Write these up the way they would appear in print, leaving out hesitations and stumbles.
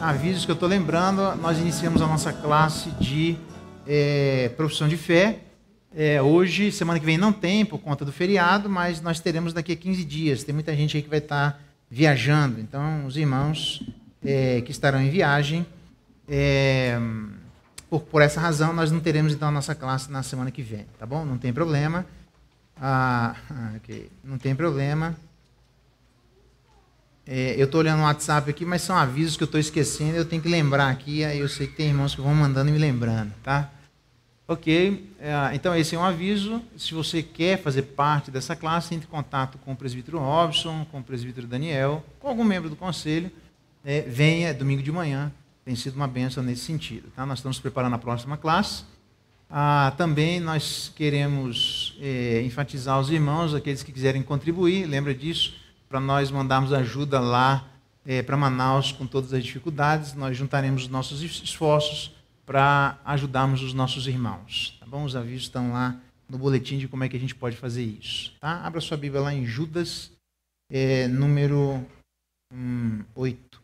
Avisos que eu estou lembrando, nós iniciamos a nossa classe de profissão de fé. Hoje, semana que vem não tem, por conta do feriado, mas nós teremos daqui a 15 dias. Tem muita gente aí que vai estar viajando. Então, os irmãos que estarão em viagem, por essa razão, nós não teremos então a nossa classe na semana que vem, tá bom? Não tem problema. Ok, não tem problema. Eu estou olhando o WhatsApp aqui, mas são avisos que eu estou esquecendo, eu tenho que lembrar aqui, aí eu sei que tem irmãos que vão mandando e me lembrando, tá? Ok, então esse é um aviso. Se você quer fazer parte dessa classe, entre em contato com o presbítero Robson, com o presbítero Daniel, com algum membro do conselho, venha domingo de manhã, tem sido uma bênção nesse sentido, tá? Nós estamos preparando a próxima classe. Também nós queremos enfatizar os irmãos, aqueles que quiserem contribuir, lembra disso, para nós mandarmos ajuda lá para Manaus com todas as dificuldades. Nós juntaremos os nossos esforços para ajudarmos os nossos irmãos, tá bom? Os avisos estão lá no boletim de como é que a gente pode fazer isso, tá? Abra sua Bíblia lá em Judas, número 8.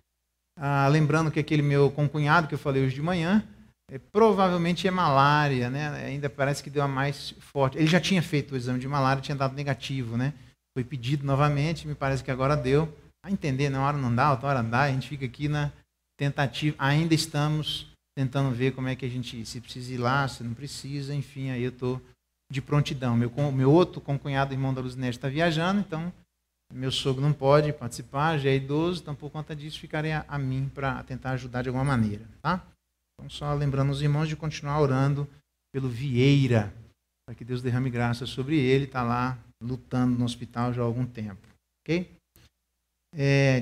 Lembrando que aquele meu concunhado que eu falei hoje de manhã, provavelmente é malária, né? Ainda parece que deu a mais forte. Ele já tinha feito o exame de malária, tinha dado negativo, né? Foi pedido novamente, me parece que agora deu. A entender, na hora não dá, outra hora dá, a gente fica aqui na tentativa. Ainda estamos tentando ver como é que a gente, se precisa ir lá, se não precisa, enfim, aí eu estou de prontidão. Meu outro concunhado, irmão da Luzinete, está viajando, então meu sogro não pode participar, já é idoso, então por conta disso ficarei a mim para tentar ajudar de alguma maneira, tá? Então só lembrando os irmãos de continuar orando pelo Vieira, para que Deus derrame graça sobre ele, está lá lutando no hospital já há algum tempo, ok?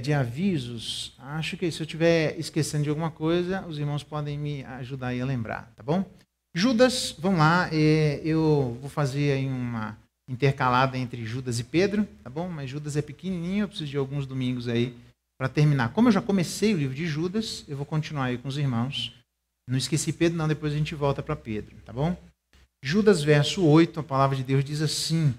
De avisos, acho que se eu estiver esquecendo de alguma coisa, os irmãos podem me ajudar aí a lembrar, tá bom? Judas, vamos lá, eu vou fazer aí uma intercalada entre Judas e Pedro, tá bom? Mas Judas é pequenininho, eu preciso de alguns domingos aí para terminar. Como eu já comecei o livro de Judas, eu vou continuar aí com os irmãos. Não esqueci Pedro, não, depois a gente volta para Pedro, tá bom? Judas, verso 8, a palavra de Deus diz assim: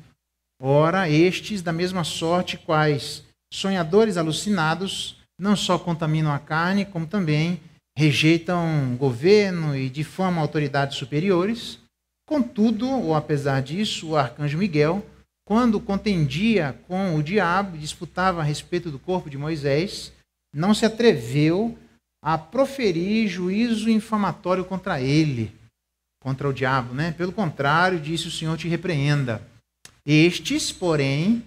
ora, estes, da mesma sorte, quais sonhadores alucinados, não só contaminam a carne, como também rejeitam governo e difamam autoridades superiores. Contudo, ou apesar disso, o arcanjo Miguel, quando contendia com o diabo e disputava a respeito do corpo de Moisés, não se atreveu a proferir juízo infamatório contra ele, contra o diabo, né? Pelo contrário, disse: o Senhor te repreenda. Estes, porém,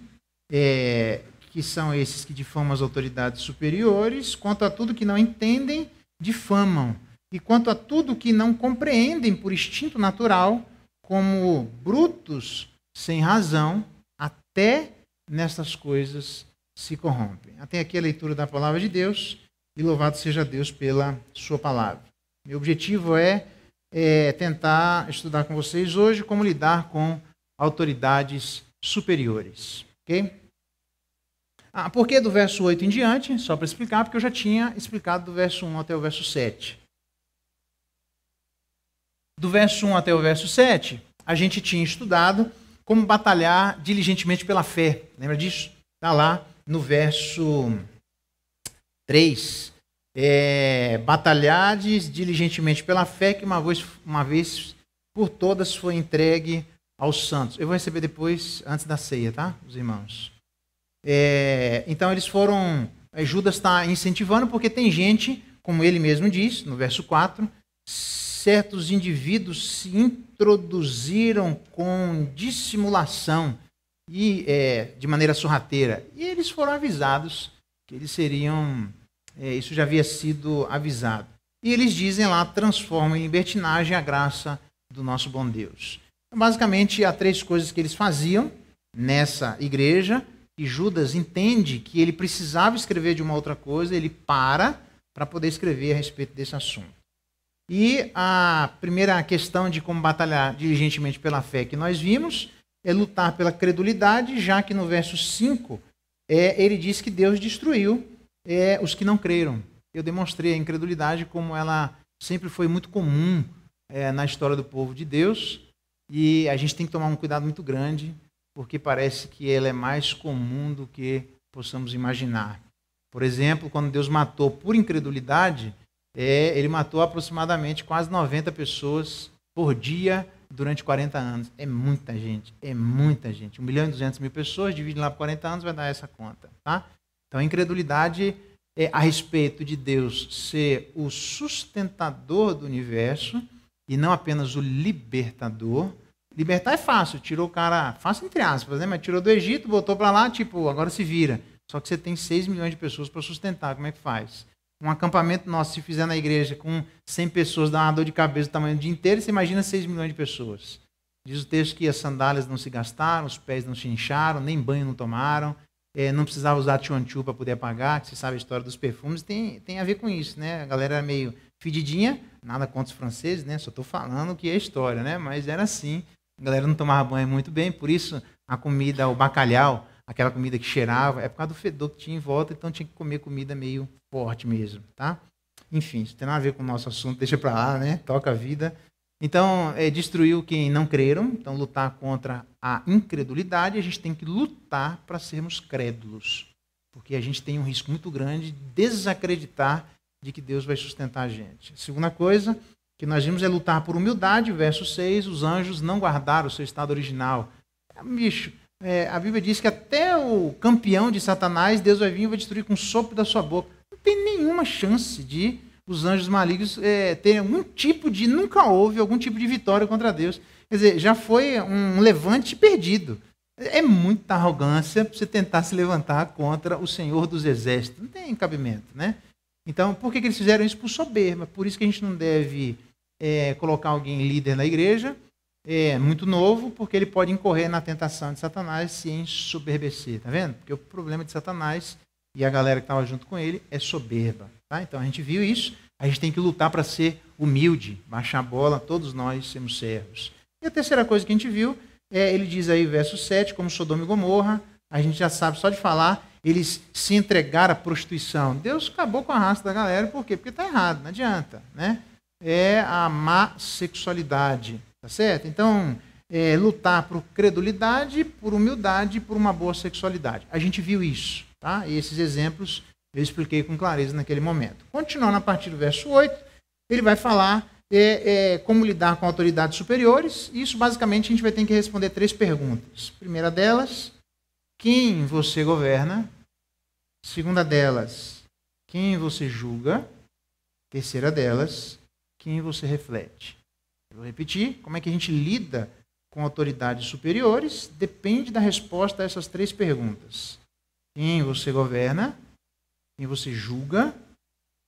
que são esses que difamam as autoridades superiores, quanto a tudo que não entendem, difamam. E quanto a tudo que não compreendem por instinto natural, como brutos sem razão, até nestas coisas se corrompem. Até aqui a leitura da palavra de Deus, e louvado seja Deus pela sua palavra. Meu objetivo é tentar estudar com vocês hoje como lidar com autoridades superiores. Ok? Por que do verso 8 em diante? Só para explicar, porque eu já tinha explicado do verso 1 até o verso 7. Do verso 1 até o verso 7, a gente tinha estudado como batalhar diligentemente pela fé. Lembra disso? Está lá no verso 3. Batalhades diligentemente pela fé que uma vez por todas foi entregue aos santos. Eu vou receber depois, antes da ceia, tá? Os irmãos. Então eles foram... Judas está incentivando porque tem gente, como ele mesmo diz, no verso 4, certos indivíduos se introduziram com dissimulação e de maneira sorrateira. E eles foram avisados que eles seriam... isso já havia sido avisado. E eles dizem lá: transformam em libertinagem a graça do nosso bom Deus. Então, basicamente, há 3 coisas que eles faziam nessa igreja, e Judas entende que ele precisava escrever de uma outra coisa, ele para poder escrever a respeito desse assunto. E a primeira questão de como batalhar diligentemente pela fé que nós vimos é lutar pela credulidade, já que no verso 5 ele diz que Deus destruiu os que não creram. Eu demonstrei a incredulidade como ela sempre foi muito comum na história do povo de Deus, e a gente tem que tomar um cuidado muito grande, porque parece que ela é mais comum do que possamos imaginar. Por exemplo, quando Deus matou por incredulidade, ele matou aproximadamente quase 90 pessoas por dia durante 40 anos. É muita gente, é muita gente. 1.200.000 pessoas, divide lá por 40 anos, vai dar essa conta. Tá? Então, a incredulidade a respeito de Deus ser o sustentador do universo e não apenas o libertador. Libertar é fácil, tirou o cara, fácil entre aspas, né? Mas tirou do Egito, botou para lá, tipo, agora se vira. Só que você tem 6 milhões de pessoas para sustentar, como é que faz? Um acampamento nosso, se fizer na igreja com 100 pessoas, dá uma dor de cabeça do tamanho do dia inteiro, você imagina 6 milhões de pessoas. Diz o texto que as sandálias não se gastaram, os pés não se incharam, nem banho não tomaram, não precisava usar tchon-tchu para poder apagar, que você sabe a história dos perfumes, tem a ver com isso, né? A galera era meio fedidinha, nada contra os franceses, né? Só estou falando o que é história, né? Mas era assim, a galera não tomava banho muito bem, por isso a comida, o bacalhau, aquela comida que cheirava, é por causa do fedor que tinha em volta, então tinha que comer comida meio forte mesmo, tá? Enfim, isso tem nada a ver com o nosso assunto, deixa para lá, né? Toca a vida. Então, destruiu quem não creram, então lutar contra a incredulidade, a gente tem que lutar para sermos crédulos, porque a gente tem um risco muito grande de desacreditar de que Deus vai sustentar a gente. A segunda coisa que nós vimos é lutar por humildade, verso 6, os anjos não guardaram o seu estado original. Bicho, a Bíblia diz que até o campeão de Satanás, Deus vai vir e vai destruir com o sopro da sua boca. Não tem nenhuma chance de os anjos malignos terem algum tipo de... Nunca houve algum tipo de vitória contra Deus. Quer dizer, já foi um levante perdido. É muita arrogância você tentar se levantar contra o Senhor dos Exércitos. Não tem cabimento, né? Então, por que eles fizeram isso? Por soberba. Por isso que a gente não deve colocar alguém líder na igreja, muito novo, porque ele pode incorrer na tentação de Satanás se ensoberbecer. Tá vendo? Porque o problema de Satanás e a galera que estava junto com ele é soberba. Tá? Então, a gente viu isso. A gente tem que lutar para ser humilde, baixar a bola, todos nós sermos servos. E a terceira coisa que a gente viu, ele diz aí, verso 7, como Sodoma e Gomorra, a gente já sabe só de falar, eles se entregaram à prostituição. Deus acabou com a raça da galera, por quê? Porque está errado, não adianta. Né? É a má sexualidade, tá certo? Então, lutar por credulidade, por humildade e por uma boa sexualidade. A gente viu isso, tá? E esses exemplos eu expliquei com clareza naquele momento. Continuando a partir do verso 8, ele vai falar como lidar com autoridades superiores. Isso, basicamente, a gente vai ter que responder 3 perguntas. Primeira delas, quem você governa? Segunda delas, quem você julga? Terceira delas, quem você reflete? Eu vou repetir, como é que a gente lida com autoridades superiores? Depende da resposta a essas 3 perguntas. Quem você governa? Quem você julga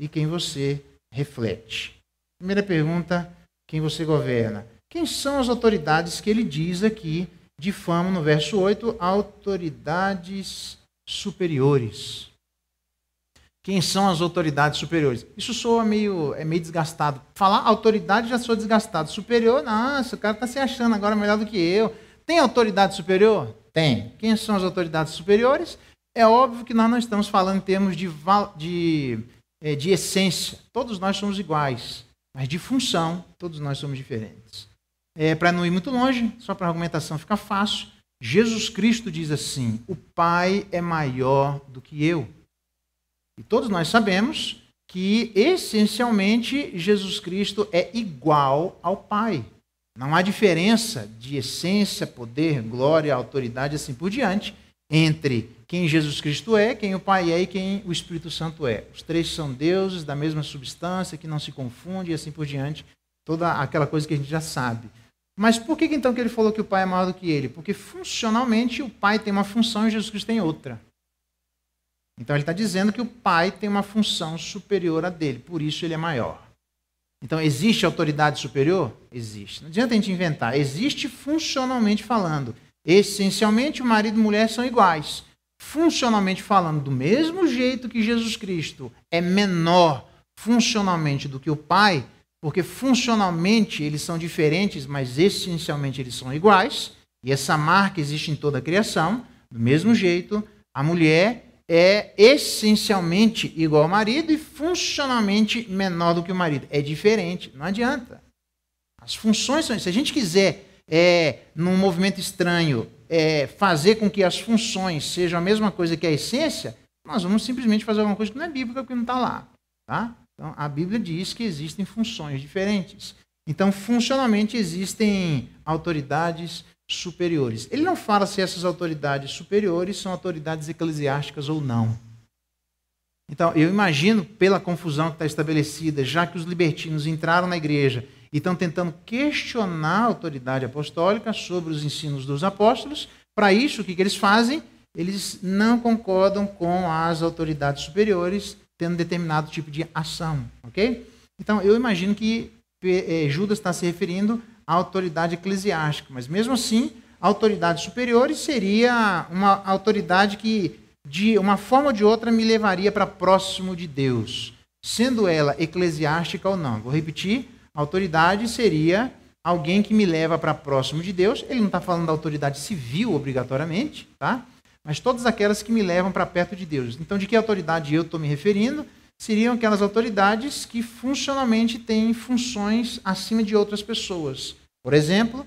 e quem você reflete. Primeira pergunta, quem você governa? Quem são as autoridades que ele diz aqui, difamam no verso 8, autoridades superiores? Quem são as autoridades superiores? Isso soa meio desgastado. Falar autoridade já sou desgastado. Superior, nossa, o cara está se achando agora melhor do que eu. Tem autoridade superior? Tem. Quem são as autoridades superiores? É óbvio que nós não estamos falando em termos de essência. Todos nós somos iguais. Mas de função, todos nós somos diferentes. Para não ir muito longe, só para a argumentação ficar fácil, Jesus Cristo diz assim, o Pai é maior do que eu. E todos nós sabemos que, essencialmente, Jesus Cristo é igual ao Pai. Não há diferença de essência, poder, glória, autoridade, assim por diante, entre quem Jesus Cristo é, quem o Pai é e quem o Espírito Santo é. Os 3 são deuses da mesma substância, que não se confunde e assim por diante. Toda aquela coisa que a gente já sabe. Mas por que então que ele falou que o Pai é maior do que ele? Porque funcionalmente o Pai tem uma função e Jesus Cristo tem outra. Então ele está dizendo que o Pai tem uma função superior à dele, por isso ele é maior. Então existe autoridade superior? Existe. Não adianta a gente inventar. Existe funcionalmente falando. Essencialmente o marido e a mulher são iguais. Funcionalmente falando, do mesmo jeito que Jesus Cristo é menor funcionalmente do que o Pai, porque funcionalmente eles são diferentes, mas essencialmente eles são iguais, e essa marca existe em toda a criação, do mesmo jeito, a mulher é essencialmente igual ao marido e funcionalmente menor do que o marido. É diferente, não adianta. As funções são... Se a gente quiser, num movimento estranho, fazer com que as funções sejam a mesma coisa que a essência, nós vamos simplesmente fazer alguma coisa que não é bíblica, porque não está lá. Tá? Então, a Bíblia diz que existem funções diferentes. Então, funcionalmente, existem autoridades superiores. Ele não fala se essas autoridades superiores são autoridades eclesiásticas ou não. Então, eu imagino, pela confusão que está estabelecida, já que os libertinos entraram na igreja e estão tentando questionar a autoridade apostólica sobre os ensinos dos apóstolos, para isso, o que eles fazem? Eles não concordam com as autoridades superiores tendo determinado tipo de ação, ok? Então, eu imagino que Judas está se referindo à autoridade eclesiástica, mas mesmo assim, a autoridade superior seria uma autoridade que, de uma forma ou de outra, me levaria para próximo de Deus, sendo ela eclesiástica ou não. Vou repetir, a autoridade seria alguém que me leva para próximo de Deus. Ele não está falando da autoridade civil, obrigatoriamente, tá? Mas todas aquelas que me levam para perto de Deus. Então, de que autoridade eu estou me referindo? Seriam aquelas autoridades que funcionalmente têm funções acima de outras pessoas. Por exemplo,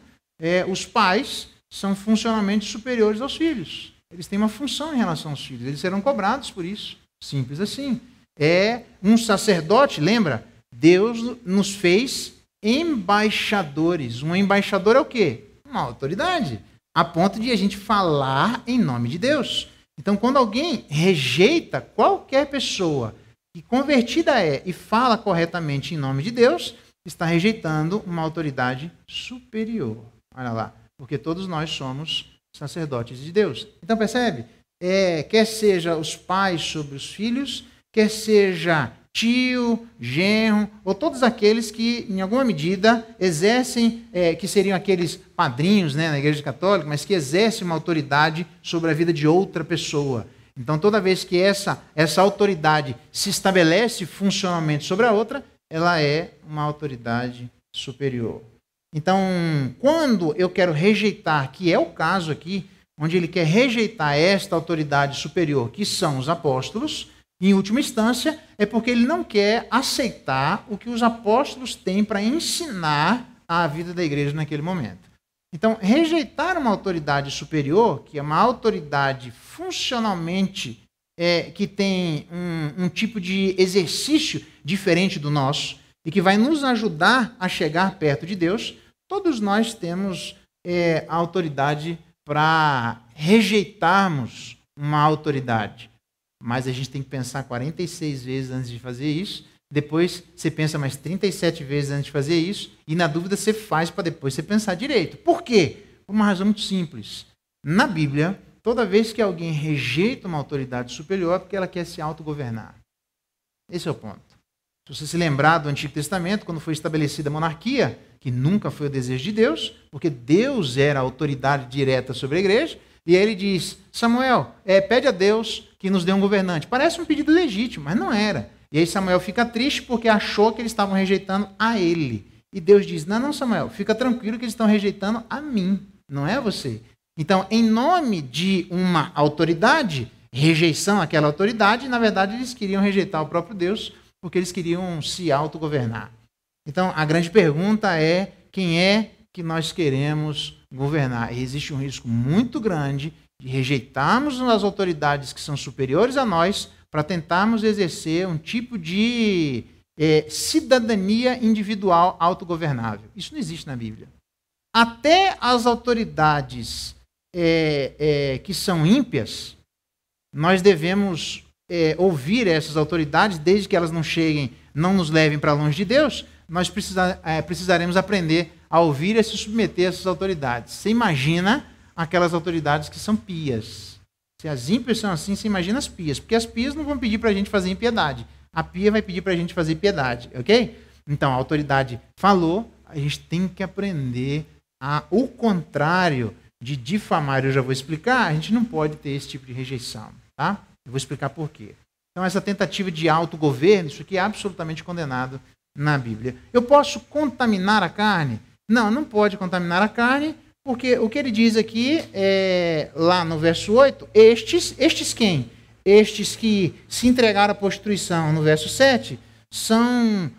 os pais são funcionalmente superiores aos filhos. Eles têm uma função em relação aos filhos. Eles serão cobrados por isso. Simples assim. Um sacerdote, lembra? Deus nos fez embaixadores. Um embaixador é o quê? Uma autoridade. A ponto de a gente falar em nome de Deus. Então, quando alguém rejeita qualquer pessoa que convertida e fala corretamente em nome de Deus, está rejeitando uma autoridade superior. Olha lá, porque todos nós somos sacerdotes de Deus. Então, percebe? Quer seja os pais sobre os filhos, quer seja tio, genro, ou todos aqueles que, em alguma medida, exercem, que seriam aqueles padrinhos, né, na Igreja Católica, mas que exercem uma autoridade sobre a vida de outra pessoa. Então, toda vez que essa autoridade se estabelece funcionalmente sobre a outra, ela é uma autoridade superior. Então, quando eu quero rejeitar, que é o caso aqui, onde ele quer rejeitar esta autoridade superior, que são os apóstolos, em última instância, é porque ele não quer aceitar o que os apóstolos têm para ensinar à vida da igreja naquele momento. Então, rejeitar uma autoridade superior, que é uma autoridade funcionalmente que tem um tipo de exercício diferente do nosso e que vai nos ajudar a chegar perto de Deus, todos nós temos a autoridade para rejeitarmos uma autoridade. Mas a gente tem que pensar 46 vezes antes de fazer isso. Depois você pensa mais 37 vezes antes de fazer isso. E na dúvida você faz para depois você pensar direito. Por quê? Por uma razão muito simples. Na Bíblia, toda vez que alguém rejeita uma autoridade superior é porque ela quer se autogovernar. Esse é o ponto. Se você se lembrar do Antigo Testamento, quando foi estabelecida a monarquia, que nunca foi o desejo de Deus, porque Deus era a autoridade direta sobre a igreja, e aí ele diz, Samuel, pede a Deus que nos dê um governante. Parece um pedido legítimo, mas não era. E aí Samuel fica triste porque achou que eles estavam rejeitando a ele. E Deus diz, não, Samuel, fica tranquilo que eles estão rejeitando a mim, não é a você. Então, em nome de uma autoridade, rejeição àquela autoridade, na verdade eles queriam rejeitar o próprio Deus porque eles queriam se autogovernar. Então, a grande pergunta é, quem é que nós queremos governar? E existe um risco muito grande de rejeitarmos as autoridades que são superiores a nós para tentarmos exercer um tipo de cidadania individual autogovernável. Isso não existe na Bíblia. Até as autoridades que são ímpias, nós devemos ouvir essas autoridades, desde que elas não nos levem para longe de Deus, nós precisaremos aprender a ouvir e a se submeter a essas autoridades. Você imagina aquelas autoridades que são pias. Se as ímpias são assim, você imagina as pias. Porque as pias não vão pedir para a gente fazer impiedade. A pia vai pedir para a gente fazer piedade, ok? Então, a autoridade falou, a gente tem que aprender o contrário de difamar. Eu já vou explicar, a gente não pode ter esse tipo de rejeição, tá? Eu vou explicar por quê. Então, essa tentativa de autogoverno, isso aqui é absolutamente condenado na Bíblia. Eu posso contaminar a carne? Não pode contaminar a carne, porque o que ele diz aqui, lá no verso 8, estes quem? Estes que se entregaram à prostituição, no verso 7, são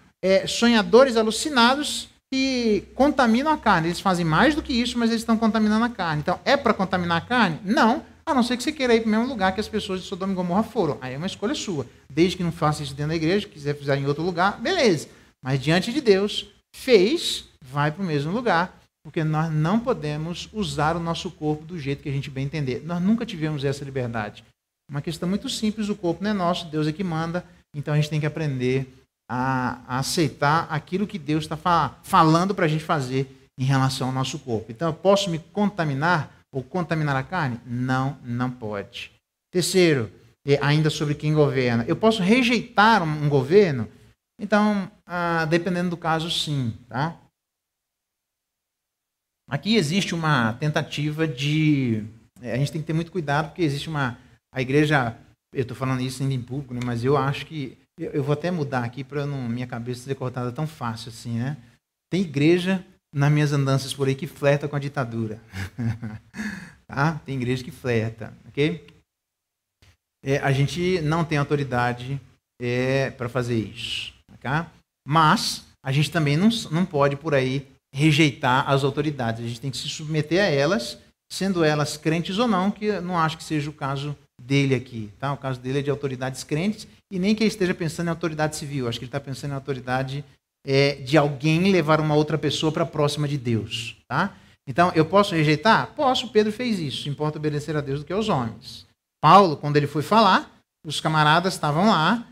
sonhadores alucinados que contaminam a carne. Eles fazem mais do que isso, mas eles estão contaminando a carne. Então, é para contaminar a carne? Não, a não ser que você queira ir para o mesmo lugar que as pessoas de Sodoma e Gomorra foram. Aí é uma escolha sua. Desde que não faça isso dentro da igreja, quiser fazer em outro lugar, beleza. Mas diante de Deus, fez, vai para o mesmo lugar, porque nós não podemos usar o nosso corpo do jeito que a gente bem entender. Nós nunca tivemos essa liberdade. Uma questão muito simples, o corpo não é nosso, Deus é que manda, então a gente tem que aprender a aceitar aquilo que Deus está falando para a gente fazer em relação ao nosso corpo. Então, eu posso me contaminar ou contaminar a carne? Não, não pode. Terceiro, ainda sobre quem governa. Eu posso rejeitar um governo? Então, dependendo do caso, sim. Tá? Aqui existe uma tentativa de... a gente tem que ter muito cuidado, porque existe uma... A igreja, eu estou falando isso ainda em público, né, mas eu acho que... Eu vou até mudar aqui para minha cabeça ser cortada tão fácil assim, né? Tem igreja nas minhas andanças por aí que flerta com a ditadura. Tá? Tem igreja que flerta, ok? A gente não tem autoridade para fazer isso, tá? Mas a gente também não pode por aí rejeitar as autoridades. A gente tem que se submeter a elas, sendo elas crentes ou não, que eu não acho que seja o caso dele aqui. Tá? O caso dele é de autoridades crentes, e nem que ele esteja pensando em autoridade civil. Acho que ele está pensando em autoridade de alguém levar uma outra pessoa para próxima de Deus. Tá? Então, eu posso rejeitar? Posso, Pedro fez isso. Importa obedecer a Deus do que aos homens. Paulo, quando ele foi falar, os camaradas estavam lá,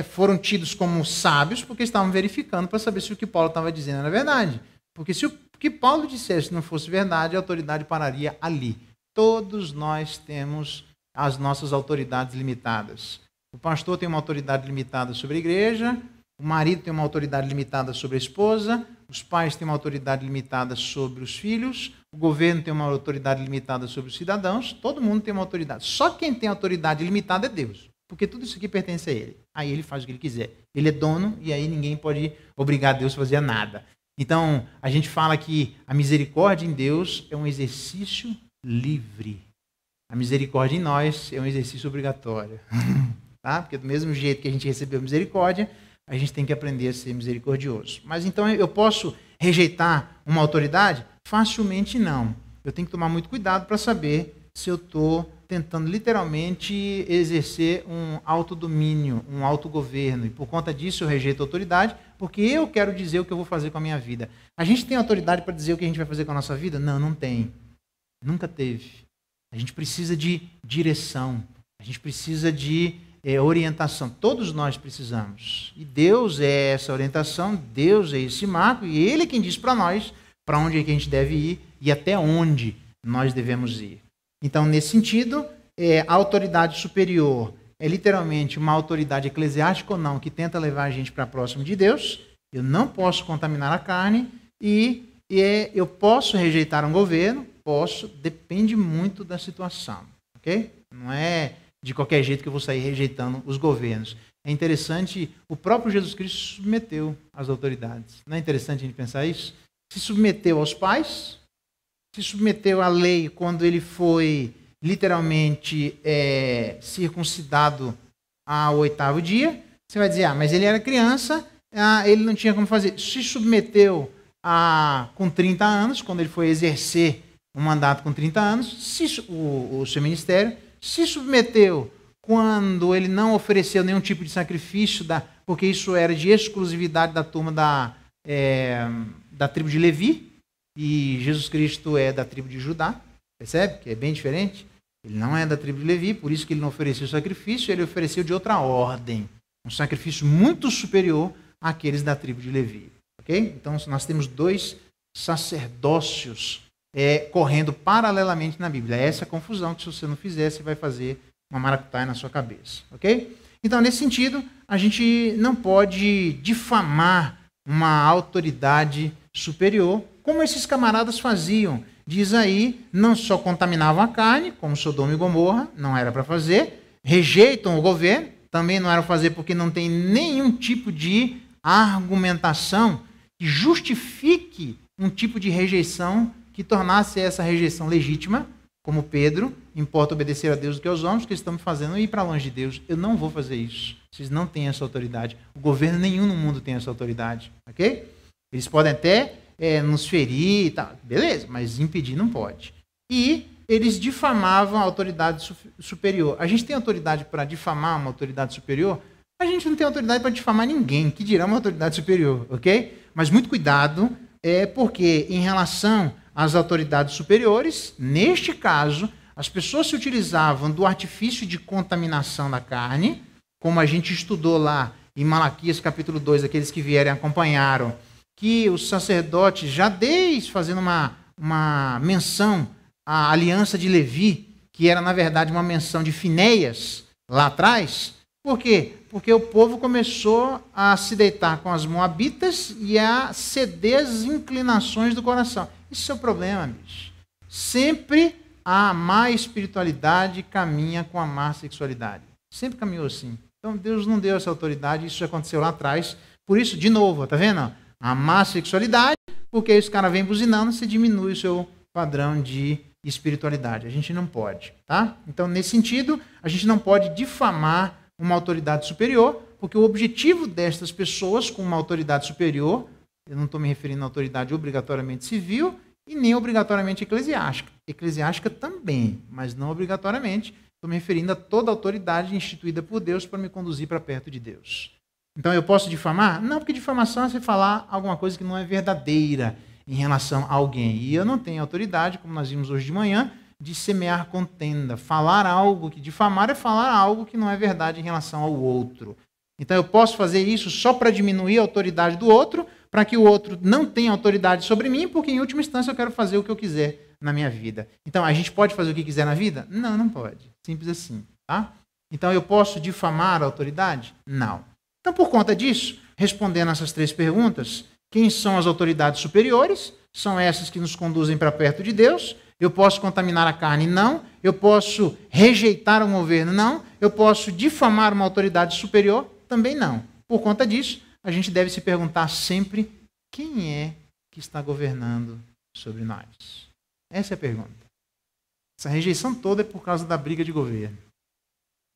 foram tidos como sábios, porque estavam verificando para saber se o que Paulo estava dizendo era verdade. Porque se o que Paulo dissesse não fosse verdade, a autoridade pararia ali. Todos nós temos as nossas autoridades limitadas. O pastor tem uma autoridade limitada sobre a igreja, o marido tem uma autoridade limitada sobre a esposa, os pais têm uma autoridade limitada sobre os filhos, o governo tem uma autoridade limitada sobre os cidadãos, todo mundo tem uma autoridade. Só quem tem autoridade limitada é Deus, porque tudo isso aqui pertence a Ele. Aí Ele faz o que Ele quiser. Ele é dono e aí ninguém pode obrigar Deus a fazer nada. Então, a gente fala que a misericórdia em Deus é um exercício livre. A misericórdia em nós é um exercício obrigatório. Tá? Porque do mesmo jeito que a gente recebeu misericórdia, a gente tem que aprender a ser misericordioso. Mas então eu posso rejeitar uma autoridade? Facilmente não. Eu tenho que tomar muito cuidado para saber se eu estou tentando literalmente exercer um autodomínio, um autogoverno. E por conta disso eu rejeito a autoridade, porque eu quero dizer o que eu vou fazer com a minha vida. A gente tem autoridade para dizer o que a gente vai fazer com a nossa vida? Não, não tem. Nunca teve. A gente precisa de direção. A gente precisa de orientação. Todos nós precisamos. E Deus é essa orientação, Deus é esse marco, e Ele é quem diz para nós para onde é que a gente deve ir e até onde nós devemos ir. Então, nesse sentido, a autoridade superior é literalmente uma autoridade eclesiástica ou não, que tenta levar a gente para próximo de Deus. Eu não posso contaminar a carne e eu posso rejeitar um governo? Posso, depende muito da situação. Ok? Não é de qualquer jeito que eu vou sair rejeitando os governos. É interessante, o próprio Jesus Cristo se submeteu às autoridades. Não é interessante a gente pensar isso? Se submeteu aos pais, se submeteu à lei quando ele foi literalmente circuncidado ao 8º dia. Você vai dizer, mas ele era criança, ele não tinha como fazer. Se submeteu com 30 anos, quando ele foi exercer um mandato com 30 anos, o seu ministério, se submeteu quando ele não ofereceu nenhum tipo de sacrifício, porque isso era de exclusividade da turma da tribo de Levi, e Jesus Cristo é da tribo de Judá, percebe? Que é bem diferente. Ele não é da tribo de Levi, por isso que ele não ofereceu sacrifício, ele ofereceu de outra ordem, um sacrifício muito superior àqueles da tribo de Levi. Okay? Então, nós temos 2 sacerdócios correndo paralelamente na Bíblia. É essa confusão que, se você não fizer, você vai fazer uma maracutaia na sua cabeça. Ok? Então, nesse sentido, a gente não pode difamar uma autoridade superior, como esses camaradas faziam. Diz aí, não só contaminavam a carne, como Sodoma e Gomorra, não era para fazer, rejeitam o governo, também não era para fazer porque não tem nenhum tipo de argumentação que justifique um tipo de rejeição que tornasse essa rejeição legítima, como Pedro, importa obedecer a Deus do que aos homens, que estamos fazendo ir para longe de Deus. Eu não vou fazer isso. Vocês não têm essa autoridade. O governo nenhum no mundo tem essa autoridade. Ok? Eles podem até nos ferir e tal. Beleza, mas impedir não pode. E eles difamavam a autoridade superior. A gente tem autoridade para difamar uma autoridade superior? A gente não tem autoridade para difamar ninguém, que dirá uma autoridade superior, ok? Mas muito cuidado, porque em relação às autoridades superiores, neste caso, as pessoas se utilizavam do artifício de contaminação da carne, como a gente estudou lá em Malaquias capítulo 2, aqueles que vierem acompanharam, que os sacerdotes, já desde fazendo uma menção à aliança de Levi, que era na verdade uma menção de Finéias, lá atrás. Por quê? Porque o povo começou a se deitar com as moabitas e a ceder às inclinações do coração. Isso é o problema, bicho. Sempre a má espiritualidade caminha com a má sexualidade. Sempre caminhou assim. Então Deus não deu essa autoridade, isso aconteceu lá atrás. Por isso, de novo, tá vendo? A má sexualidade, porque aí os caras vêm buzinando, você diminui o seu padrão de espiritualidade. A gente não pode, tá? Então, nesse sentido, a gente não pode difamar uma autoridade superior, porque o objetivo destas pessoas com uma autoridade superior, eu não estou me referindo à autoridade obrigatoriamente civil e nem obrigatoriamente eclesiástica. Eclesiástica também, mas não obrigatoriamente. Estou me referindo a toda autoridade instituída por Deus para me conduzir para perto de Deus. Então eu posso difamar? Não, porque difamação é você falar alguma coisa que não é verdadeira em relação a alguém. E eu não tenho autoridade, como nós vimos hoje de manhã, de semear contenda. Falar algo que difamar é falar algo que não é verdade em relação ao outro. Então eu posso fazer isso só para diminuir a autoridade do outro, para que o outro não tenha autoridade sobre mim, porque em última instância eu quero fazer o que eu quiser na minha vida. Então a gente pode fazer o que quiser na vida? Não, não pode. Simples assim, tá? Então eu posso difamar a autoridade? Não. Então por conta disso, respondendo essas três perguntas, quem são as autoridades superiores? São essas que nos conduzem para perto de Deus. Eu posso contaminar a carne? Não. Eu posso rejeitar um governo? Não. Eu posso difamar uma autoridade superior? Também não. Por conta disso, a gente deve se perguntar sempre quem é que está governando sobre nós. Essa é a pergunta. Essa rejeição toda é por causa da briga de governo.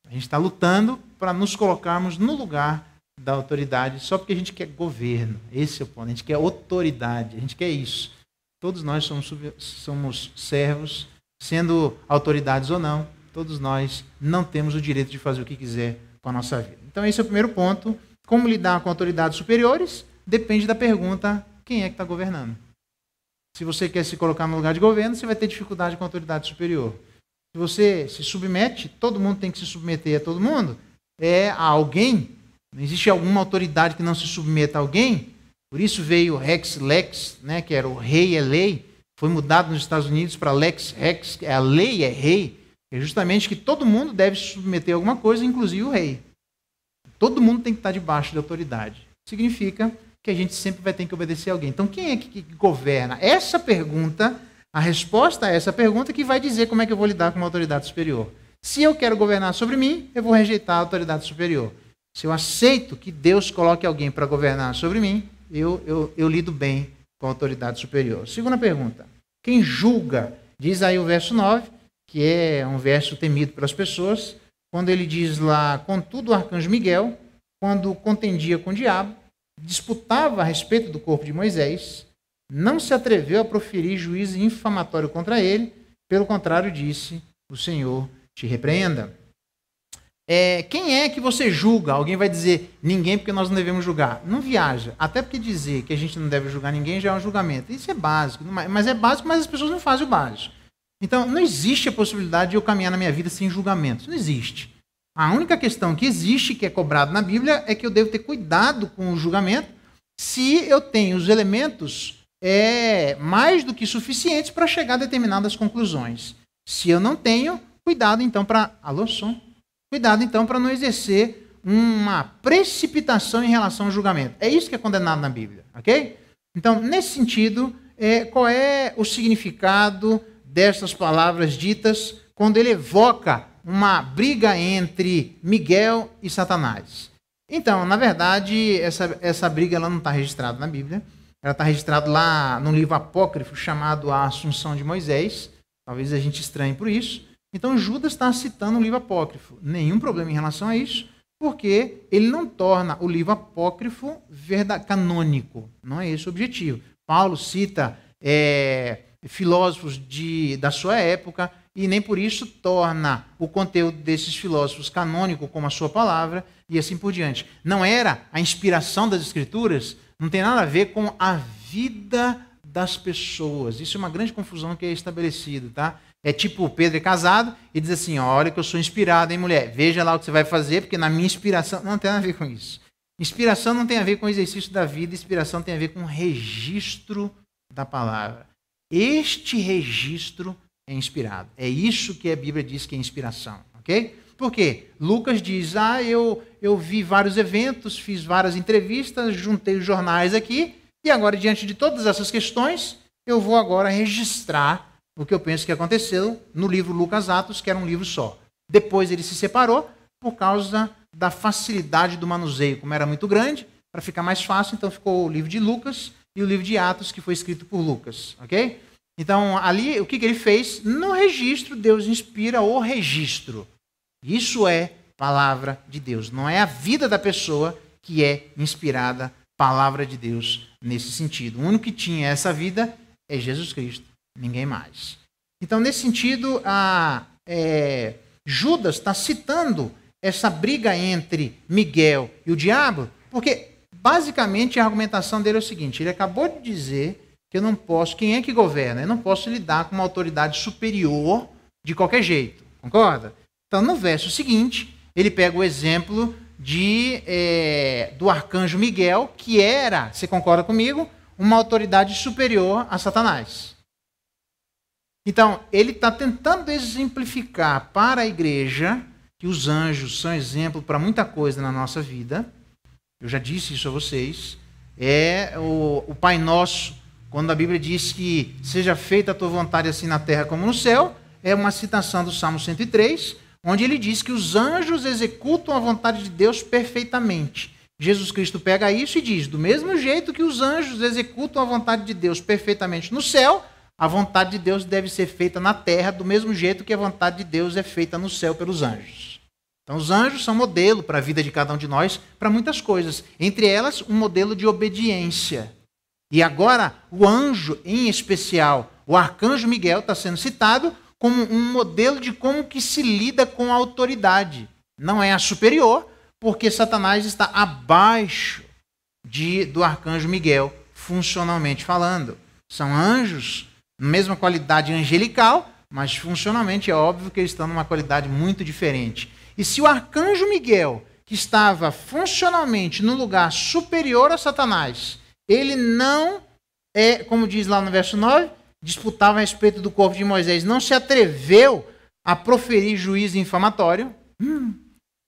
A gente está lutando para nos colocarmos no lugar da autoridade só porque a gente quer governo. Esse é o ponto. A gente quer autoridade. A gente quer isso. Todos nós somos servos, sendo autoridades ou não. Todos nós não temos o direito de fazer o que quiser com a nossa vida. Então esse é o primeiro ponto. Como lidar com autoridades superiores? Depende da pergunta, quem é que está governando? Se você quer se colocar no lugar de governo, você vai ter dificuldade com a autoridade superior. Se você se submete, todo mundo tem que se submeter a todo mundo, a alguém. Não existe alguma autoridade que não se submeta a alguém. Por isso veio o Rex Lex, né, que era o rei é lei. Foi mudado nos Estados Unidos para Lex Rex, a lei é rei. É justamente que todo mundo deve se submeter a alguma coisa, inclusive o rei. Todo mundo tem que estar debaixo da autoridade. Significa que a gente sempre vai ter que obedecer a alguém. Então, quem é que governa? Essa pergunta, a resposta a essa pergunta que vai dizer como é que eu vou lidar com uma autoridade superior. Se eu quero governar sobre mim, eu vou rejeitar a autoridade superior. Se eu aceito que Deus coloque alguém para governar sobre mim, eu lido bem com a autoridade superior. Segunda pergunta. Quem julga? Diz aí o verso 9, que é um verso temido pelas pessoas, quando ele diz lá, contudo o arcanjo Miguel, quando contendia com o diabo, disputava a respeito do corpo de Moisés, não se atreveu a proferir juízo infamatório contra ele, pelo contrário disse, o Senhor te repreenda. Quem é que você julga? Alguém vai dizer, ninguém, porque nós não devemos julgar. Não viaja. Até porque dizer que a gente não deve julgar ninguém já é um julgamento. Isso é básico, mas é básico, mas as pessoas não fazem o básico. Então, não existe a possibilidade de eu caminhar na minha vida sem julgamento. Não existe. A única questão que existe, que é cobrado na Bíblia, é que eu devo ter cuidado com o julgamento se eu tenho os elementos mais do que suficientes para chegar a determinadas conclusões. Se eu não tenho, cuidado então para... Alô, som? Cuidado então para não exercer uma precipitação em relação ao julgamento. É isso que é condenado na Bíblia, ok? Então, nesse sentido, qual é o significado dessas palavras ditas quando ele evoca uma briga entre Miguel e Satanás? Então, na verdade, essa briga ela não está registrada na Bíblia. Ela está registrada lá no livro apócrifo chamado A Assunção de Moisés. Talvez a gente estranhe por isso. Então, Judas está citando o livro apócrifo. Nenhum problema em relação a isso, porque ele não torna o livro apócrifo canônico. Não é esse o objetivo. Paulo cita filósofos da sua época, e nem por isso torna o conteúdo desses filósofos canônico como a sua palavra e assim por diante. Não era a inspiração das Escrituras, não tem nada a ver com a vida das pessoas. Isso é uma grande confusão que é estabelecida, tá? É tipo, Pedro é casado e diz assim, olha que eu sou inspirado, hein, mulher? Veja lá o que você vai fazer, porque na minha inspiração... Não tem nada a ver com isso. Inspiração não tem a ver com o exercício da vida, inspiração tem a ver com o registro da palavra. Este registro é inspirado. É isso que a Bíblia diz que é inspiração, ok? Por quê? Lucas diz, eu vi vários eventos, fiz várias entrevistas, juntei os jornais aqui, e agora, diante de todas essas questões, eu vou agora registrar o que eu penso que aconteceu no livro Lucas Atos, que era um livro só. Depois ele se separou por causa da facilidade do manuseio. Como era muito grande, para ficar mais fácil, então ficou o livro de Lucas e o livro de Atos, que foi escrito por Lucas. Ok? Então, ali, o que ele fez? No registro, Deus inspira o registro. Isso é palavra de Deus. Não é a vida da pessoa que é inspirada, palavra de Deus, nesse sentido. O único que tinha essa vida é Jesus Cristo. Ninguém mais. Então, nesse sentido, Judas está citando essa briga entre Miguel e o diabo, porque, basicamente, a argumentação dele é o seguinte, ele acabou de dizer que eu não posso, quem é que governa? Eu não posso lidar com uma autoridade superior de qualquer jeito, concorda? Então, no verso seguinte, ele pega o exemplo do arcanjo Miguel, que era, você concorda comigo, uma autoridade superior a Satanás. Então, ele está tentando exemplificar para a igreja que os anjos são exemplo para muita coisa na nossa vida. Eu já disse isso a vocês. É o Pai Nosso, quando a Bíblia diz que seja feita a tua vontade assim na terra como no céu, é uma citação do Salmo 103, onde ele diz que os anjos executam a vontade de Deus perfeitamente. Jesus Cristo pega isso e diz, do mesmo jeito que os anjos executam a vontade de Deus perfeitamente no céu, a vontade de Deus deve ser feita na terra do mesmo jeito que a vontade de Deus é feita no céu pelos anjos. Então, os anjos são modelo para a vida de cada um de nós, para muitas coisas. Entre elas, um modelo de obediência. E agora, o anjo, em especial, o arcanjo Miguel, está sendo citado como um modelo de como que se lida com a autoridade. Não é a superior, porque Satanás está abaixo do arcanjo Miguel, funcionalmente falando. São anjos, mesma qualidade angelical, mas funcionalmente é óbvio que eles estão numa qualidade muito diferente. E se o arcanjo Miguel, que estava funcionalmente no lugar superior a Satanás, ele não como diz lá no verso 9, disputava a respeito do corpo de Moisés, não se atreveu a proferir juízo infamatório.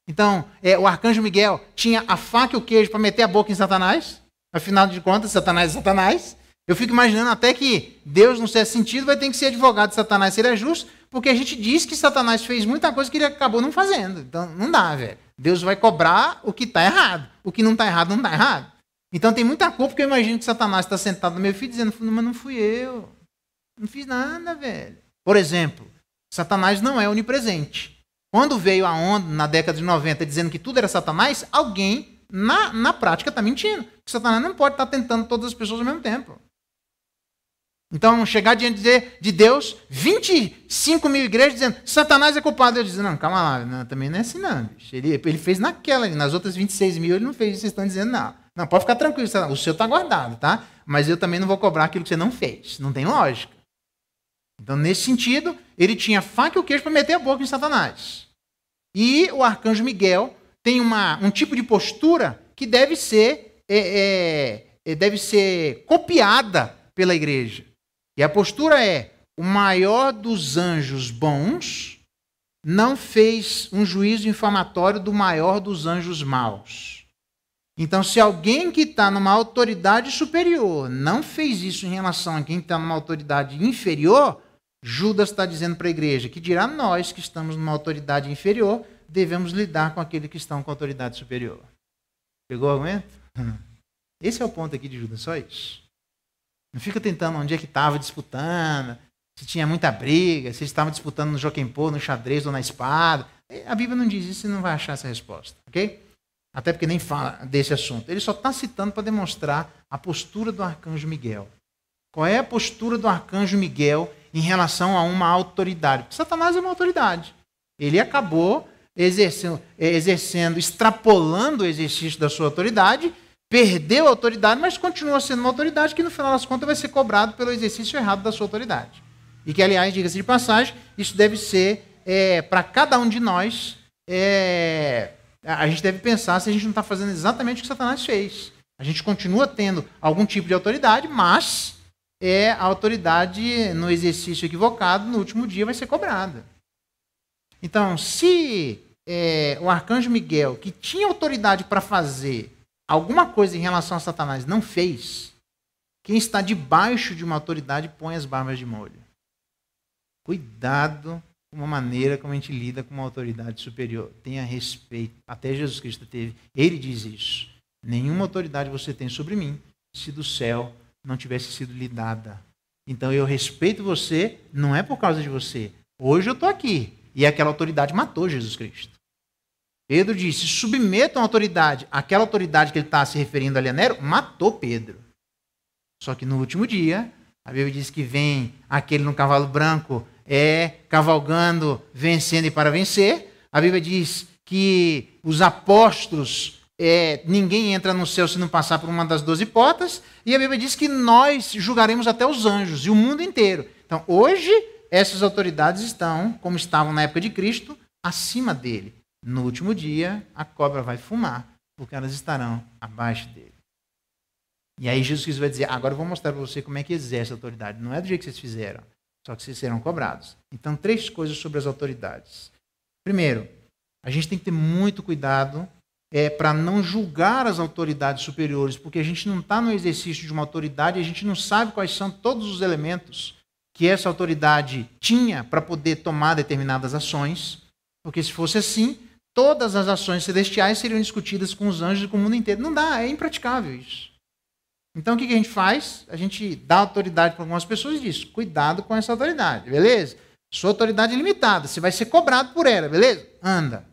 Então, o arcanjo Miguel tinha a faca e o queijo para meter a boca em Satanás. Afinal de contas, Satanás é Satanás. Eu fico imaginando até que Deus, no certo sentido, vai ter que ser advogado de Satanás se ele é justo, porque a gente diz que Satanás fez muita coisa que ele acabou não fazendo. Então, não dá, velho. Deus vai cobrar o que está errado. O que não está errado, não está errado. Então, tem muita culpa, porque eu imagino que Satanás está sentado no meu filho dizendo, mas não fui eu. Não fiz nada, velho. Por exemplo, Satanás não é onipresente. Quando veio a onda, na década de 90, dizendo que tudo era Satanás, alguém, na prática, está mentindo. Porque Satanás não pode estar tentando todas as pessoas ao mesmo tempo. Então, chegar diante de Deus, 25 mil igrejas dizendo, Satanás é culpado. Eu disse, não, calma lá, não, também não é assim não, bicho. Ele fez naquela, nas outras 26 mil ele não fez, vocês estão dizendo não. Não, pode ficar tranquilo, o seu está guardado, tá? Mas eu também não vou cobrar aquilo que você não fez. Não tem lógica. Então, nesse sentido, ele tinha faca e o queijo para meter a boca em Satanás. E o arcanjo Miguel tem um tipo de postura que deve ser copiada pela igreja. E a postura o maior dos anjos bons não fez um juízo infamatório do maior dos anjos maus. Então, se alguém que está numa autoridade superior não fez isso em relação a quem está numa autoridade inferior, Judas está dizendo para a igreja que dirá nós que estamos numa autoridade inferior, devemos lidar com aqueles que estão com autoridade superior. Pegou o argumento? Esse é o ponto aqui de Judas, só isso. Não fica tentando onde é que estava disputando, se tinha muita briga, se estavam disputando no joquempô, no xadrez ou na espada. A Bíblia não diz isso, você não vai achar essa resposta, ok? Até porque nem fala desse assunto. Ele só está citando para demonstrar a postura do arcanjo Miguel. Qual é a postura do arcanjo Miguel em relação a uma autoridade. Porque Satanás é uma autoridade. Ele acabou exercendo, extrapolando o exercício da sua autoridade, perdeu a autoridade, mas continua sendo uma autoridade que, no final das contas, vai ser cobrado pelo exercício errado da sua autoridade. E que, aliás, diga-se de passagem, isso deve ser, para cada um de nós, a gente deve pensar se a gente não está fazendo exatamente o que Satanás fez. A gente continua tendo algum tipo de autoridade, mas a autoridade, no exercício equivocado, no último dia, vai ser cobrada. Então, se o arcanjo Miguel, que tinha autoridade para fazer alguma coisa em relação a Satanás, não fez, quem está debaixo de uma autoridade põe as barbas de molho. Cuidado com a maneira como a gente lida com uma autoridade superior. Tenha respeito. Até Jesus Cristo teve. Ele diz isso. Nenhuma autoridade você tem sobre mim se do céu não tivesse sido lhe dada. Então eu respeito você, não é por causa de você. Hoje eu estou aqui. E aquela autoridade matou Jesus Cristo. Pedro disse, submetam a autoridade. Aquela autoridade que ele está se referindo ali a Nero, matou Pedro. Só que no último dia, a Bíblia diz que vem aquele no cavalo branco, cavalgando, vencendo e para vencer. A Bíblia diz que os apóstolos, ninguém entra no céu se não passar por uma das 12 portas. E a Bíblia diz que nós julgaremos até os anjos e o mundo inteiro. Então, hoje, essas autoridades estão, como estavam na época de Cristo, acima dele. No último dia, a cobra vai fumar, porque elas estarão abaixo dele. E aí Jesus Cristo vai dizer, agora eu vou mostrar para você como é que exerce a autoridade. Não é do jeito que vocês fizeram, só que vocês serão cobrados. Então, 3 coisas sobre as autoridades. Primeiro, a gente tem que ter muito cuidado para não julgar as autoridades superiores, porque a gente não está no exercício de uma autoridade, a gente não sabe quais são todos os elementos que essa autoridade tinha para poder tomar determinadas ações, porque se fosse assim, todas as ações celestiais seriam discutidas com os anjos e com o mundo inteiro. Não dá, é impraticável isso. Então o que a gente faz? A gente dá autoridade para algumas pessoas e diz, cuidado com essa autoridade, beleza? Sua autoridade é limitada, você vai ser cobrado por ela, beleza? Anda.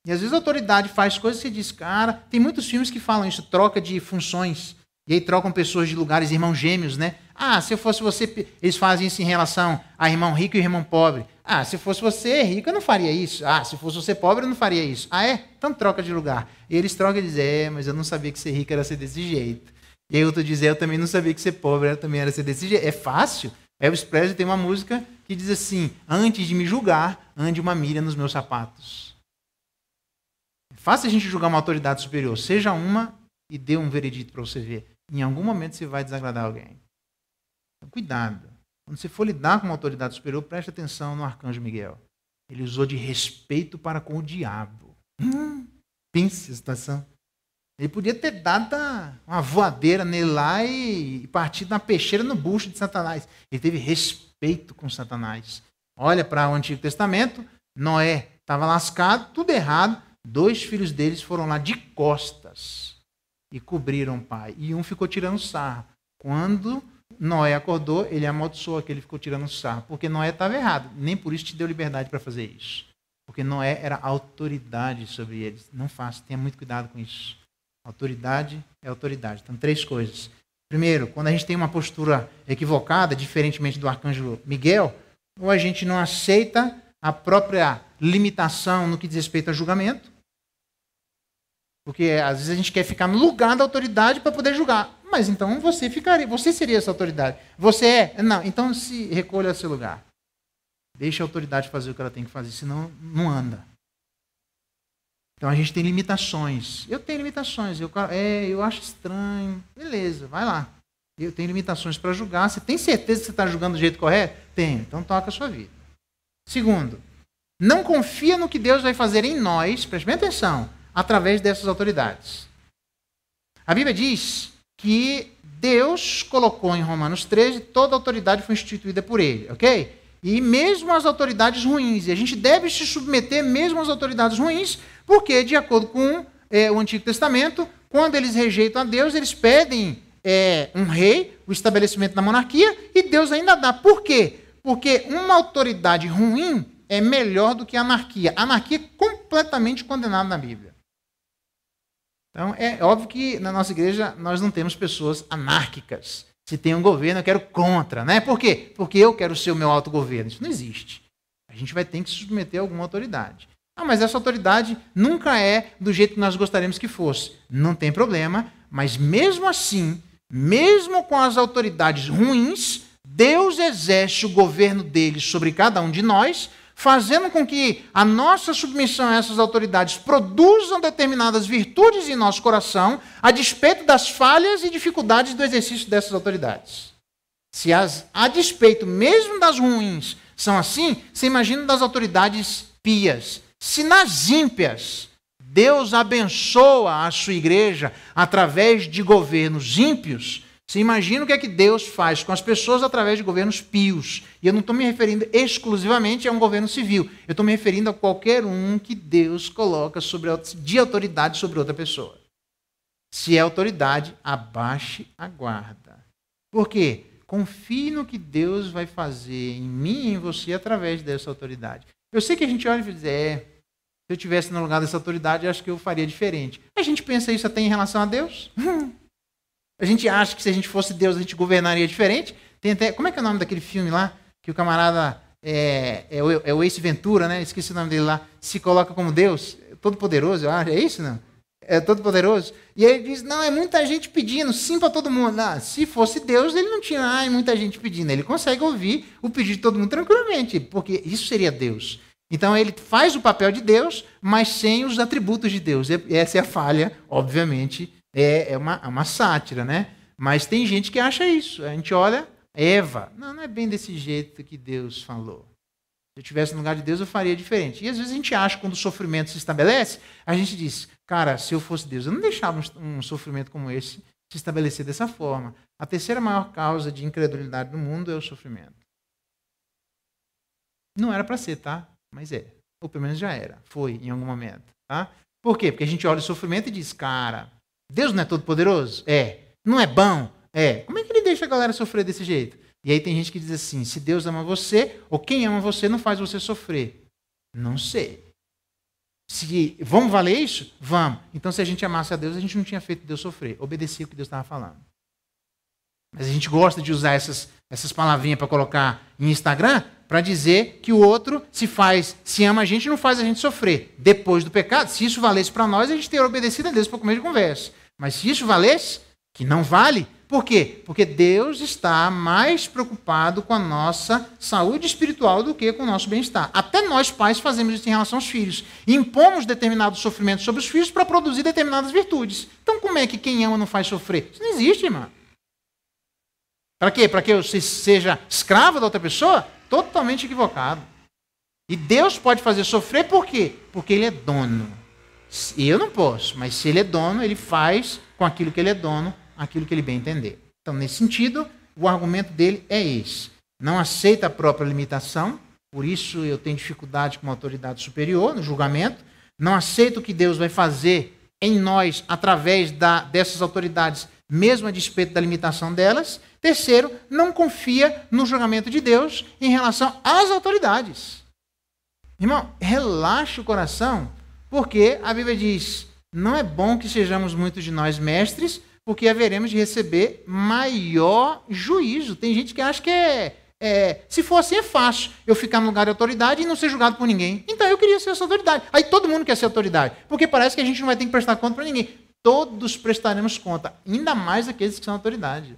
E às vezes a autoridade faz coisas que você diz, cara, tem muitos filmes que falam isso, troca de funções, e aí trocam pessoas de lugares, irmãos gêmeos, né? Ah, se eu fosse você, eles fazem isso em relação a irmão rico e irmão pobre. Ah, se fosse você rico, eu não faria isso. Ah, se fosse você pobre, eu não faria isso. Ah, é? Então troca de lugar. E eles trocam e dizem, mas eu não sabia que ser rico era ser desse jeito. E aí outro diz, eu também não sabia que ser pobre também era ser desse jeito. É fácil. Elvis Presley tem uma música que diz assim, antes de me julgar, ande uma milha nos meus sapatos. É fácil a gente julgar uma autoridade superior. Seja uma e dê um veredito para você ver. Em algum momento você vai desagradar alguém. Então, cuidado. Quando você for lidar com uma autoridade superior, preste atenção no arcanjo Miguel. Ele usou de respeito para com o diabo. Pense a situação. Ele podia ter dado uma voadeira nele lá e partido uma peixeira no bucho de Satanás. Ele teve respeito com Satanás. Olha para o Antigo Testamento, Noé estava lascado, tudo errado. 2 filhos deles foram lá de costas e cobriram o pai. E um ficou tirando sarro. Quando Noé acordou, ele amaldiçoou aquele que ficou tirando sarro. Porque Noé estava errado. Nem por isso te deu liberdade para fazer isso. Porque Noé era autoridade sobre eles. Não faça, tenha muito cuidado com isso. Autoridade é autoridade. Então, 3 coisas. Primeiro, quando a gente tem uma postura equivocada, diferentemente do arcanjo Miguel, ou a gente não aceita a própria limitação no que diz respeito a julgamento, porque às vezes a gente quer ficar no lugar da autoridade para poder julgar. Mas então você seria essa autoridade. Você é? Não, então se recolha ao seu lugar. Deixa a autoridade fazer o que ela tem que fazer, senão não anda. Então a gente tem limitações. Eu tenho limitações. Eu acho estranho. Beleza, vai lá. Eu tenho limitações para julgar. Você tem certeza que você está julgando do jeito correto? Tenho. Então toca a sua vida. Segundo, não confia no que Deus vai fazer em nós, preste bem atenção, através dessas autoridades. A Bíblia diz que Deus colocou em Romanos 13, toda autoridade foi instituída por ele, ok? E mesmo as autoridades ruins, e a gente deve se submeter mesmo às autoridades ruins, porque, de acordo com o Antigo Testamento, quando eles rejeitam a Deus, eles pedem um rei, o estabelecimento da monarquia, e Deus ainda dá. Por quê? Porque uma autoridade ruim é melhor do que a anarquia. A anarquia é completamente condenada na Bíblia. Então, é óbvio que na nossa igreja nós não temos pessoas anárquicas. Se tem um governo, eu quero contra, né? Por quê? Porque eu quero ser o meu autogoverno. Isso não existe. A gente vai ter que se submeter a alguma autoridade. Ah, mas essa autoridade nunca é do jeito que nós gostaríamos que fosse. Não tem problema, mas mesmo assim, mesmo com as autoridades ruins, Deus exerce o governo dele sobre cada um de nós, fazendo com que a nossa submissão a essas autoridades produzam determinadas virtudes em nosso coração, a despeito das falhas e dificuldades do exercício dessas autoridades. Se a despeito mesmo das ruins são assim, você imagina das autoridades pias. Se nas ímpias Deus abençoa a sua igreja através de governos ímpios, você imagina o que é que Deus faz com as pessoas através de governos pios. E eu não estou me referindo exclusivamente a um governo civil. Eu estou me referindo a qualquer um que Deus coloca de autoridade sobre outra pessoa. Se é autoridade, abaixe a guarda. Por quê? Confie no que Deus vai fazer em mim e em você através dessa autoridade. Eu sei que a gente olha e diz, se eu estivesse no lugar dessa autoridade, eu acho que eu faria diferente. A gente pensa isso até em relação a Deus? A gente acha que se a gente fosse Deus, a gente governaria diferente. Tem até, como é que é o nome daquele filme lá? Que o camarada é o Ace Ventura, né? Esqueci o nome dele lá. Se coloca como Deus, todo-poderoso, eu acho. É isso, não? É todo-poderoso. E aí ele diz, não, é muita gente pedindo, sim para todo mundo. Não, se fosse Deus, ele não tinha muita gente pedindo. Ele consegue ouvir o pedido de todo mundo tranquilamente, porque isso seria Deus. Então ele faz o papel de Deus, mas sem os atributos de Deus. E essa é a falha, obviamente, é uma sátira, né? Mas tem gente que acha isso. A gente olha, Eva. Não é bem desse jeito que Deus falou. Se eu estivesse no lugar de Deus, eu faria diferente. E às vezes a gente acha, quando o sofrimento se estabelece, a gente diz, cara, se eu fosse Deus, eu não deixava um sofrimento como esse se estabelecer dessa forma. A terceira maior causa de incredulidade no mundo é o sofrimento. Não era para ser, tá? Mas é. Ou pelo menos já era. Foi em algum momento. Tá? Por quê? Porque a gente olha o sofrimento e diz, cara, Deus não é todo poderoso? É. Não é bom? É. Como é que ele deixa a galera sofrer desse jeito? E aí tem gente que diz assim, se Deus ama você, ou quem ama você não faz você sofrer. Não sei. Vamos valer isso? Vamos. Então se a gente amasse a Deus, a gente não tinha feito Deus sofrer. Obedecia o que Deus estava falando. Mas a gente gosta de usar essas palavrinhas para colocar em Instagram para dizer que o outro se ama a gente, não faz a gente sofrer. Depois do pecado, se isso valesse para nós, a gente teria obedecido a Deus para comer de conversa. Mas se isso valesse, que não vale, por quê? Porque Deus está mais preocupado com a nossa saúde espiritual do que com o nosso bem-estar. Até nós, pais, fazemos isso em relação aos filhos. Impomos determinados sofrimentos sobre os filhos para produzir determinadas virtudes. Então como é que quem ama não faz sofrer? Isso não existe, irmão. Para quê? Para que você seja escravo da outra pessoa? Totalmente equivocado. E Deus pode fazer sofrer por quê? Porque Ele é dono. Eu não posso, mas se Ele é dono, Ele faz com aquilo que Ele é dono, aquilo que Ele bem entender. Então, nesse sentido, o argumento dele é esse. Não aceita a própria limitação, por isso eu tenho dificuldade com uma autoridade superior no julgamento. Não aceita o que Deus vai fazer em nós através dessas autoridades, mesmo a despeito da limitação delas. Terceiro, não confia no julgamento de Deus em relação às autoridades. Irmão, relaxa o coração, porque a Bíblia diz, não é bom que sejamos muitos de nós mestres, porque haveremos de receber maior juízo. Tem gente que acha que se for assim é fácil eu ficar no lugar de autoridade e não ser julgado por ninguém. Então eu queria ser essa autoridade. Aí todo mundo quer ser autoridade, porque parece que a gente não vai ter que prestar conta para ninguém. Todos prestaremos conta, ainda mais aqueles que são autoridade.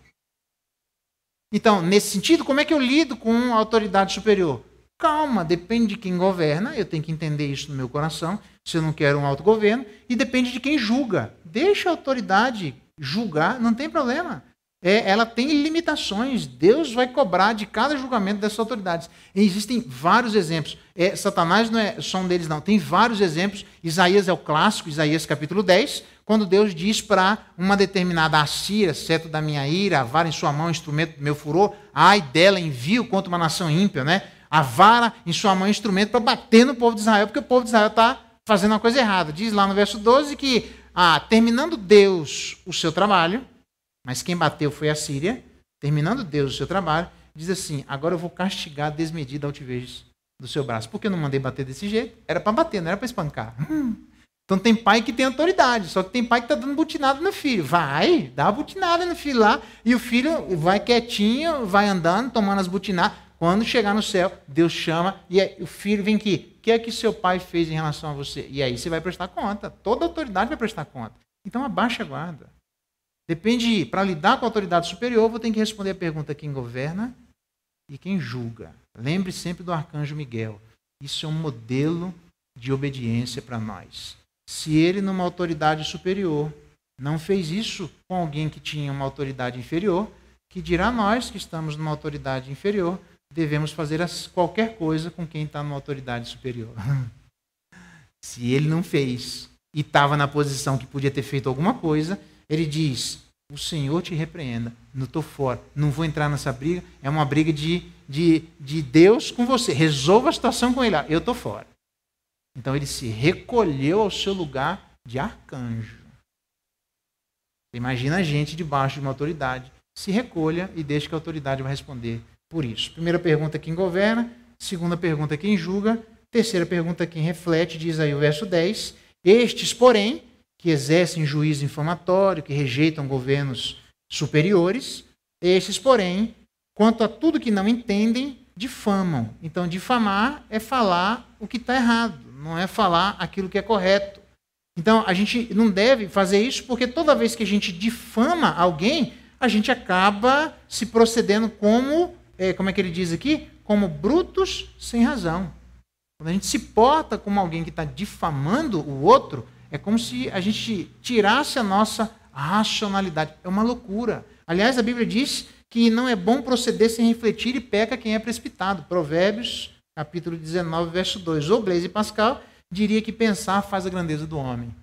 Então, nesse sentido, como é que eu lido com a autoridade superior? Calma, depende de quem governa, eu tenho que entender isso no meu coração, se eu não quero um autogoverno, e depende de quem julga. Deixa a autoridade julgar, não tem problema. Ela tem limitações, Deus vai cobrar de cada julgamento dessas autoridades. E existem vários exemplos. Satanás não é só um deles, não. Tem vários exemplos. Isaías é o clássico, Isaías capítulo 10, quando Deus diz para uma determinada Assíria, cetro da minha ira, a vara em sua mão, instrumento do meu furor, ai dela envio contra uma nação ímpia, né? A vara em sua mão, instrumento para bater no povo de Israel, porque o povo de Israel está fazendo uma coisa errada. Diz lá no verso 12 que, terminando Deus o seu trabalho, mas quem bateu foi a Síria, terminando Deus o seu trabalho, diz assim, agora eu vou castigar a desmedida altivez do seu braço. Por que eu não mandei bater desse jeito? Era para bater, não era para espancar. Então tem pai que tem autoridade, só que tem pai que está dando butinada no filho. Vai, dá a butinada no filho lá, e o filho vai quietinho, vai andando, tomando as butinadas. Quando chegar no céu, Deus chama, e aí o filho vem aqui. O que é que seu pai fez em relação a você? E aí você vai prestar conta. Toda autoridade vai prestar conta. Então abaixa a guarda. Depende, para lidar com a autoridade superior, eu vou ter que responder a pergunta: quem governa e quem julga. Lembre sempre do arcanjo Miguel. Isso é um modelo de obediência para nós. Se ele, numa autoridade superior, não fez isso com alguém que tinha uma autoridade inferior, que dirá nós que estamos numa autoridade inferior, devemos fazer qualquer coisa com quem está numa autoridade superior. Se ele não fez e estava na posição que podia ter feito alguma coisa, ele diz: o Senhor te repreenda, não estou fora, não vou entrar nessa briga, é uma briga de Deus com você, resolva a situação com ele, eu estou fora. Então ele se recolheu ao seu lugar de arcanjo. Imagina a gente debaixo de uma autoridade, se recolha e deixe que a autoridade vai responder por isso. Primeira pergunta: quem governa? Segunda pergunta: quem julga? Terceira pergunta: quem reflete? Diz aí o verso 10. Estes, porém, que exercem juízo infamatório, que rejeitam governos superiores, estes, porém, quanto a tudo que não entendem, difamam. Então, difamar é falar o que está errado, não é falar aquilo que é correto. Então, a gente não deve fazer isso, porque toda vez que a gente difama alguém, a gente acaba se procedendo como é que ele diz aqui? Como brutos sem razão. Quando a gente se porta como alguém que está difamando o outro, é como se a gente tirasse a nossa racionalidade. É uma loucura. Aliás, a Bíblia diz que não é bom proceder sem refletir e peca quem é precipitado. Provérbios, capítulo 19, verso 2. O Blaise Pascal diria que pensar faz a grandeza do homem.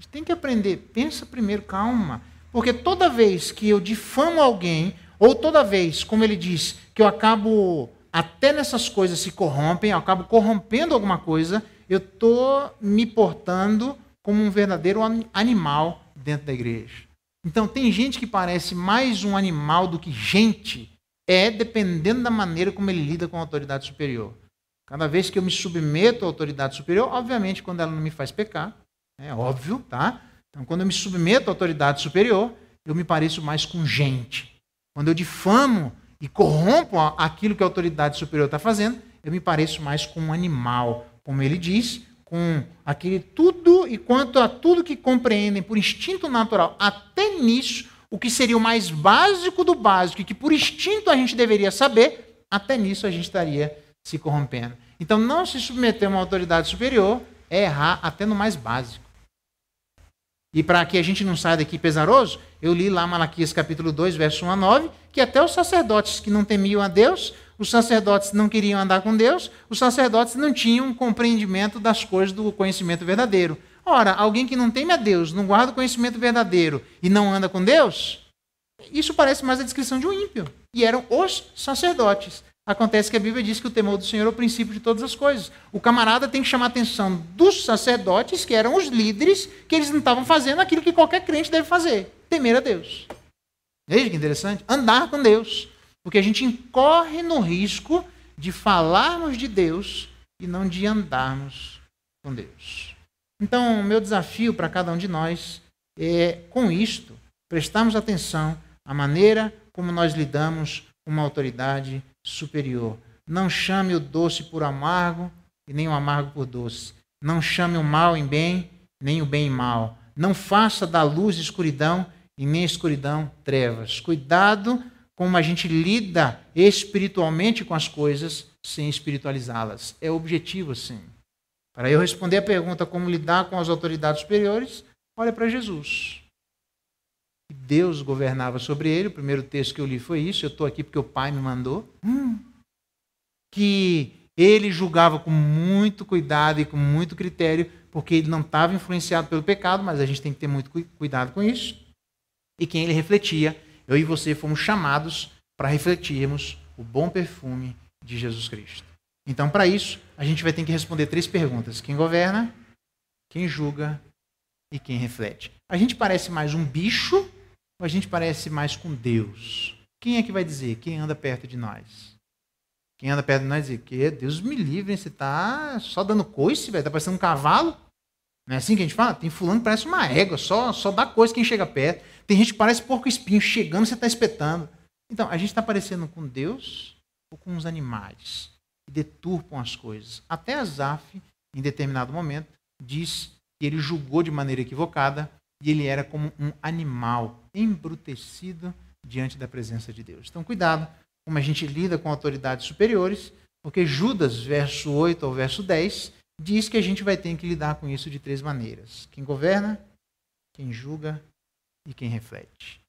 A gente tem que aprender. Pensa primeiro, calma. Porque toda vez que eu difamo alguém, ou toda vez, como ele diz, que eu acabo, até nessas coisas se corrompem, eu acabo corrompendo alguma coisa, eu estou me portando como um verdadeiro animal dentro da igreja. Então, tem gente que parece mais um animal do que gente, dependendo da maneira como ele lida com a autoridade superior. Cada vez que eu me submeto à autoridade superior, obviamente, quando ela não me faz pecar, é óbvio, tá? Então, quando eu me submeto à autoridade superior, eu me pareço mais com gente. Quando eu difamo e corrompo aquilo que a autoridade superior está fazendo, eu me pareço mais com um animal, como ele diz, com aquele tudo e quanto a tudo que compreendem por instinto natural, até nisso, o que seria o mais básico do básico e que por instinto a gente deveria saber, até nisso a gente estaria se corrompendo. Então, não se submeter a uma autoridade superior é errar até no mais básico. E para que a gente não saia daqui pesaroso, eu li lá Malaquias capítulo 2, verso 1 a 9, que até os sacerdotes que não temiam a Deus, os sacerdotes não queriam andar com Deus, os sacerdotes não tinham compreendimento das coisas do conhecimento verdadeiro. Ora, alguém que não teme a Deus, não guarda o conhecimento verdadeiro e não anda com Deus, isso parece mais a descrição de um ímpio. E eram os sacerdotes. Acontece que a Bíblia diz que o temor do Senhor é o princípio de todas as coisas. O camarada tem que chamar a atenção dos sacerdotes, que eram os líderes, que eles não estavam fazendo aquilo que qualquer crente deve fazer: temer a Deus. Veja que interessante. Andar com Deus. Porque a gente incorre no risco de falarmos de Deus e não de andarmos com Deus. Então, o meu desafio para cada um de nós é, com isto, prestarmos atenção à maneira como nós lidamos com uma autoridade superior. Não chame o doce por amargo e nem o amargo por doce. Não chame o mal em bem, nem o bem em mal. Não faça da luz escuridão e nem escuridão trevas. Cuidado como a gente lida espiritualmente com as coisas sem espiritualizá-las. É objetivo, sim. Para eu responder a pergunta como lidar com as autoridades superiores, olha para Jesus. Deus governava sobre ele. O primeiro texto que eu li foi isso. Eu estou aqui porque o Pai me mandou. Que ele julgava com muito cuidado e com muito critério, porque ele não estava influenciado pelo pecado, mas a gente tem que ter muito cuidado com isso. E quem ele refletia, eu e você fomos chamados para refletirmos o bom perfume de Jesus Cristo. Então, para isso, a gente vai ter que responder 3 perguntas: quem governa, quem julga e quem reflete. A gente parece mais um bicho ou a gente parece mais com Deus? Quem é que vai dizer? Quem anda perto de nós? Quem anda perto de nós diz que Deus me livre, hein? Você está só dando coice, velho? Está parecendo um cavalo? Não é assim que a gente fala? Tem fulano que parece uma égua, só dá coisa quem chega perto. Tem gente que parece porco espinho, chegando você está espetando. Então, a gente está parecendo com Deus ou com os animais que deturpam as coisas. Até Asaf, em determinado momento, diz que ele julgou de maneira equivocada e ele era como um animal embrutecido diante da presença de Deus. Então, cuidado como a gente lida com autoridades superiores, porque Judas, verso 8 ao verso 10, diz que a gente vai ter que lidar com isso de 3 maneiras. Quem governa, quem julga e quem reflete.